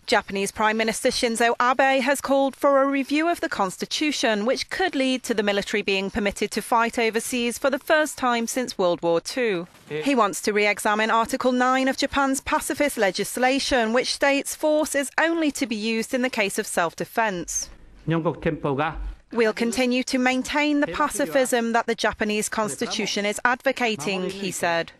Japanese Prime Minister Shinzo Abe has called for a review of the constitution, which could lead to the military being permitted to fight overseas for the first time since World War II. He wants to re-examine Article 9 of Japan's pacifist legislation, which states force is only to be used in the case of self-defense. We'll continue to maintain the pacifism that the Japanese constitution is advocating, he said.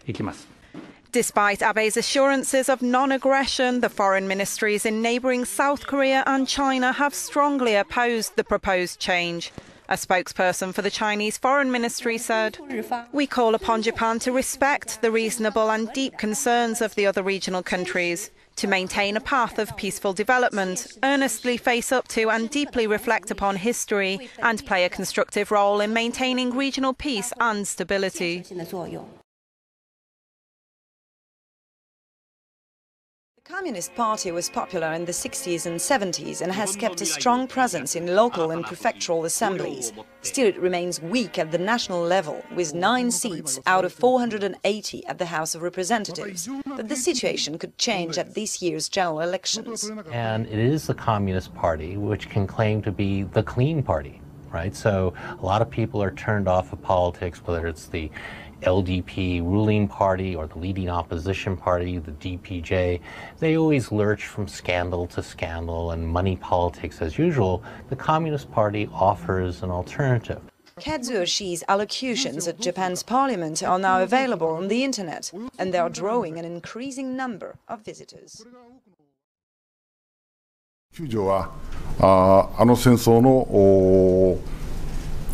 Despite Abe's assurances of non-aggression, the foreign ministries in neighbouring South Korea and China have strongly opposed the proposed change. A spokesperson for the Chinese Foreign Ministry said, "We call upon Japan to respect the reasonable and deep concerns of the other regional countries, to maintain a path of peaceful development, earnestly face up to and deeply reflect upon history, and play a constructive role in maintaining regional peace and stability." The Communist Party was popular in the 60s and 70s and has kept a strong presence in local and prefectural assemblies. Still, it remains weak at the national level, with 9 seats out of 480 at the House of Representatives. But the situation could change at this year's general elections. And it is the Communist Party which can claim to be the clean party, right? So a lot of people are turned off of politics, whether it's the LDP ruling party or the leading opposition party, the DPJ. They always lurch from scandal to scandal and money politics as usual. The Communist Party offers an alternative. Kazuo Shii's allocutions at Japan's parliament are now available on the internet, and they are drawing an increasing number of visitors. 救助はあの戦争の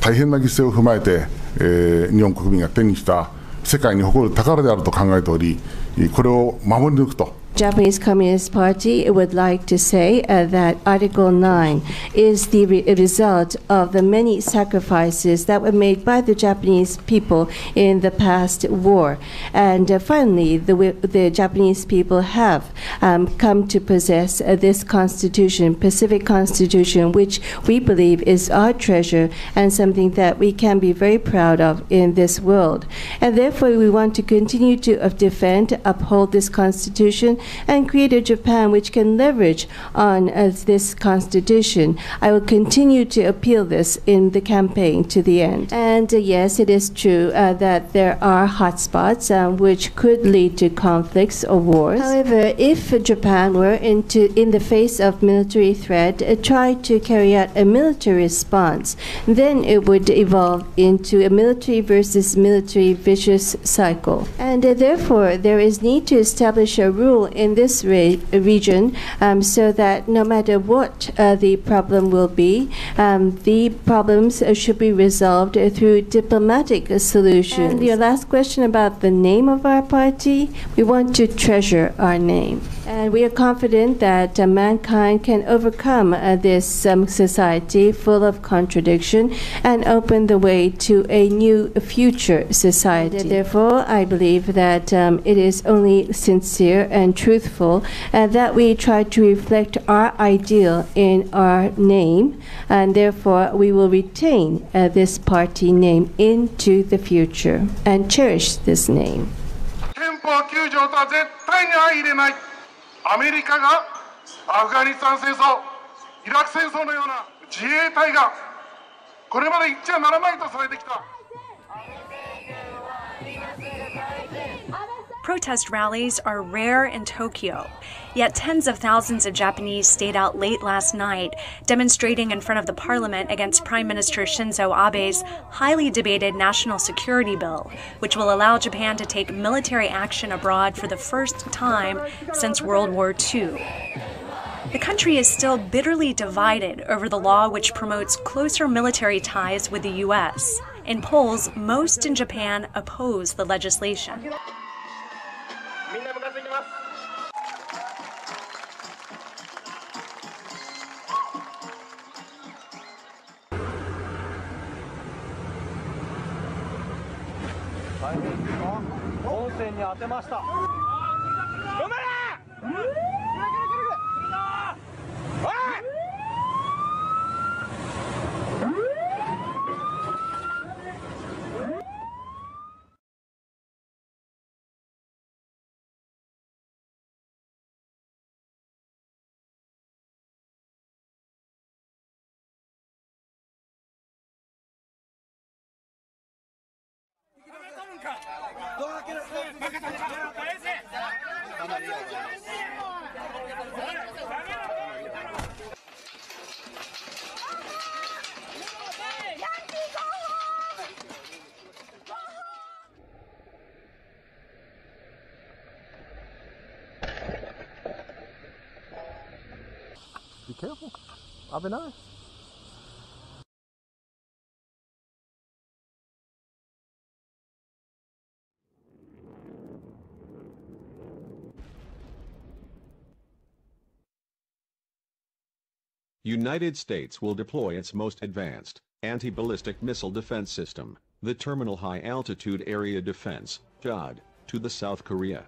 大変な犠牲を踏まえて、日本国民が手にした世界に誇る宝であると考えており、これを守り抜くと。Japanese Communist Party would like to say that Article 9 is the result of the many sacrifices that were made by the Japanese people in the past war. And finally, the Japanese people have come to possess this constitution, Pacific Constitution, which we believe is our treasure and something that we can be very proud of in this world. And therefore, we want to continue to defend, uphold this constitution, and create a Japan which can leverage on this constitution. I will continue to appeal this in the campaign to the end. And yes, it is true that there are hotspots which could lead to conflicts or wars. However, if Japan were in the face of military threat, try to carry out a military response, then it would evolve into a military versus military vicious cycle. And therefore, there is need to establish a rule in this region so that no matter what the problem will be, the problems should be resolved through diplomatic solutions. And your last question about the name of our party, we want to treasure our name. And we are confident that mankind can overcome this society full of contradiction and open the way to a new future society. And therefore, I believe that it is only sincere and truthful that we try to reflect our ideal in our name, and therefore we will retain this party name into the future and cherish this name. 憲法9条とは絶対に相入れない。アメリカがアフガニスタン戦争、イラク戦争のような自衛隊がこれまで言っちゃならないとされてきた。 Protest rallies are rare in Tokyo, yet tens of thousands of Japanese stayed out late last night, demonstrating in front of the parliament against Prime Minister Shinzo Abe's highly debated national security bill, which will allow Japan to take military action abroad for the first time since World War II. The country is still bitterly divided over the law which promotes closer military ties with the U.S. In polls, most in Japan oppose the legislation. みんなムカついてます。本線に当てました。頑張れ！ Be careful. I've been nice. United States will deploy its most advanced anti-ballistic missile defense system, the Terminal High Altitude Area Defense, THAAD, to the South Korea.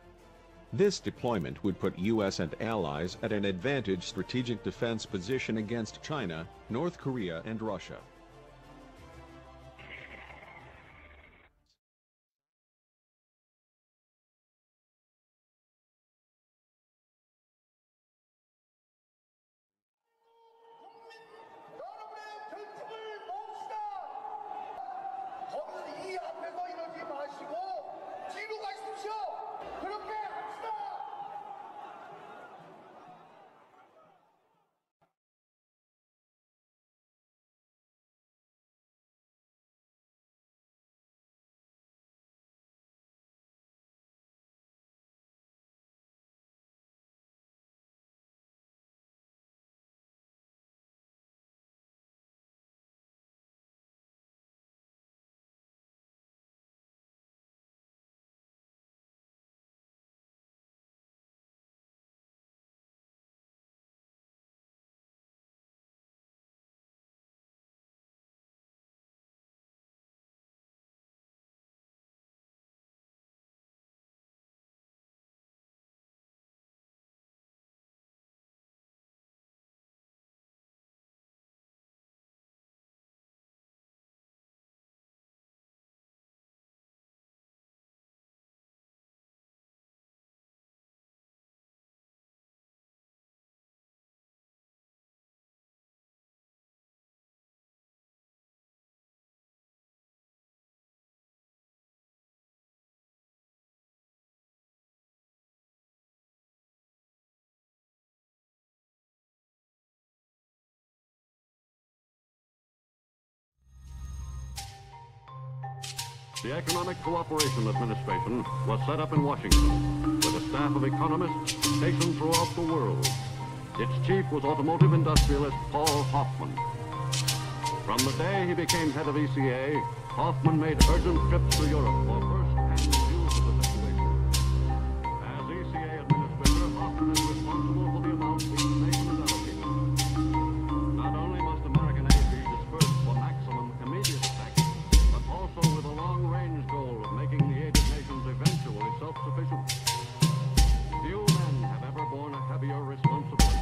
This deployment would put U.S. and allies at an advantaged strategic defense position against China, North Korea, and Russia. The Economic Cooperation Administration was set up in Washington with a staff of economists stationed throughout the world. Its chief was automotive industrialist Paul Hoffman. From the day he became head of ECA, Hoffman made urgent trips to Europe for first-hand views of the situation. As ECA administrator, Hoffman is responsible for the amounts each nation is allocated. Not only must American aid be dispersed for maximum immediate effect, but also with a long-range goal of making the aided nations eventually self-sufficient. Few men have ever borne a heavier responsibility.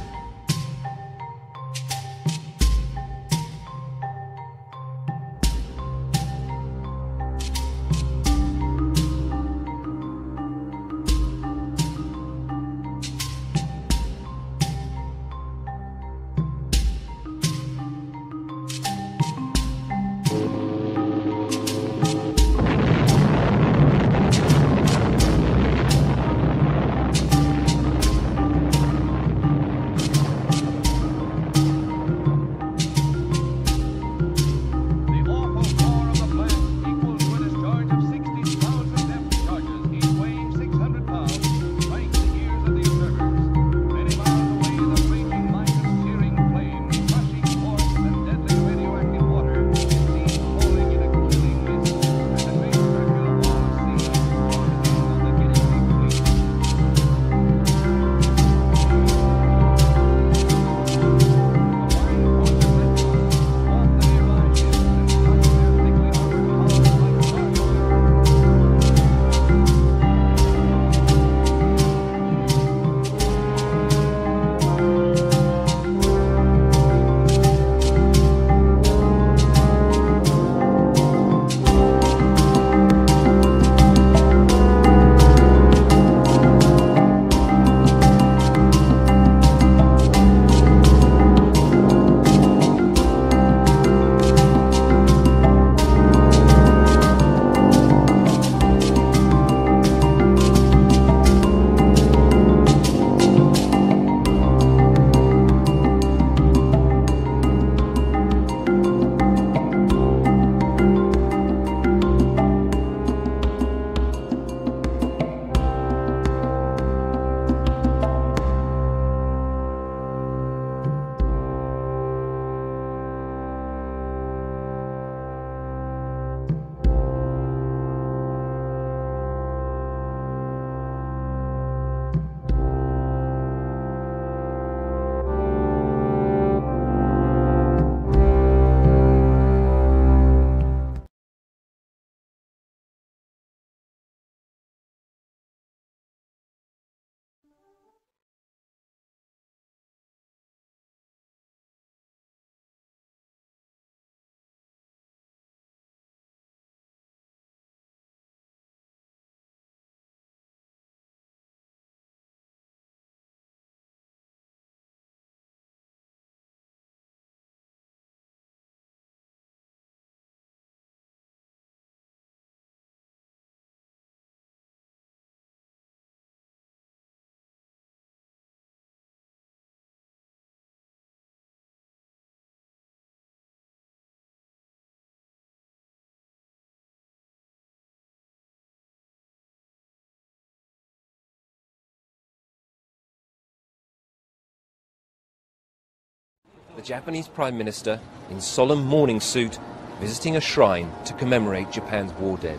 The Japanese Prime Minister, in solemn mourning suit, visiting a shrine to commemorate Japan's war dead.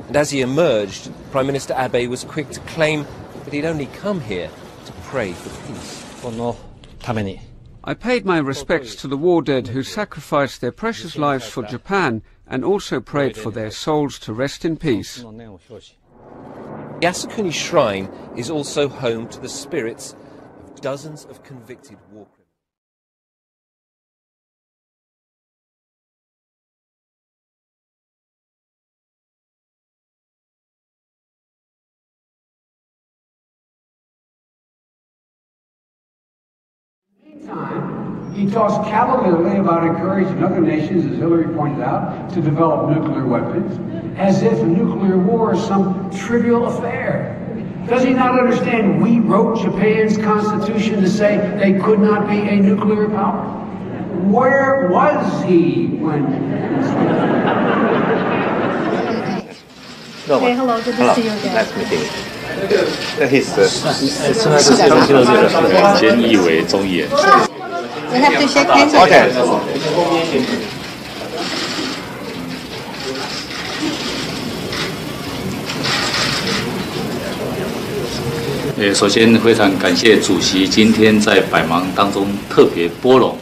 And as he emerged, Prime Minister Abe was quick to claim that he'd only come here to pray for peace. I paid my respects to the war dead who sacrificed their precious lives for Japan and also prayed for their souls to rest in peace. The Yasukuni Shrine is also home to the spirits of dozens of convicted war criminals. He talks cavalierly about encouraging other nations, as Hillary pointed out, to develop nuclear weapons, as if a nuclear war is some trivial affair. Does he not understand we wrote Japan's constitution to say they could not be a nuclear power? Where was he when... Okay, hello, good to see you again. Nice meeting you. We have to shake hands. Okay. 首先非常感谢主席今天在百忙当中特别拨冗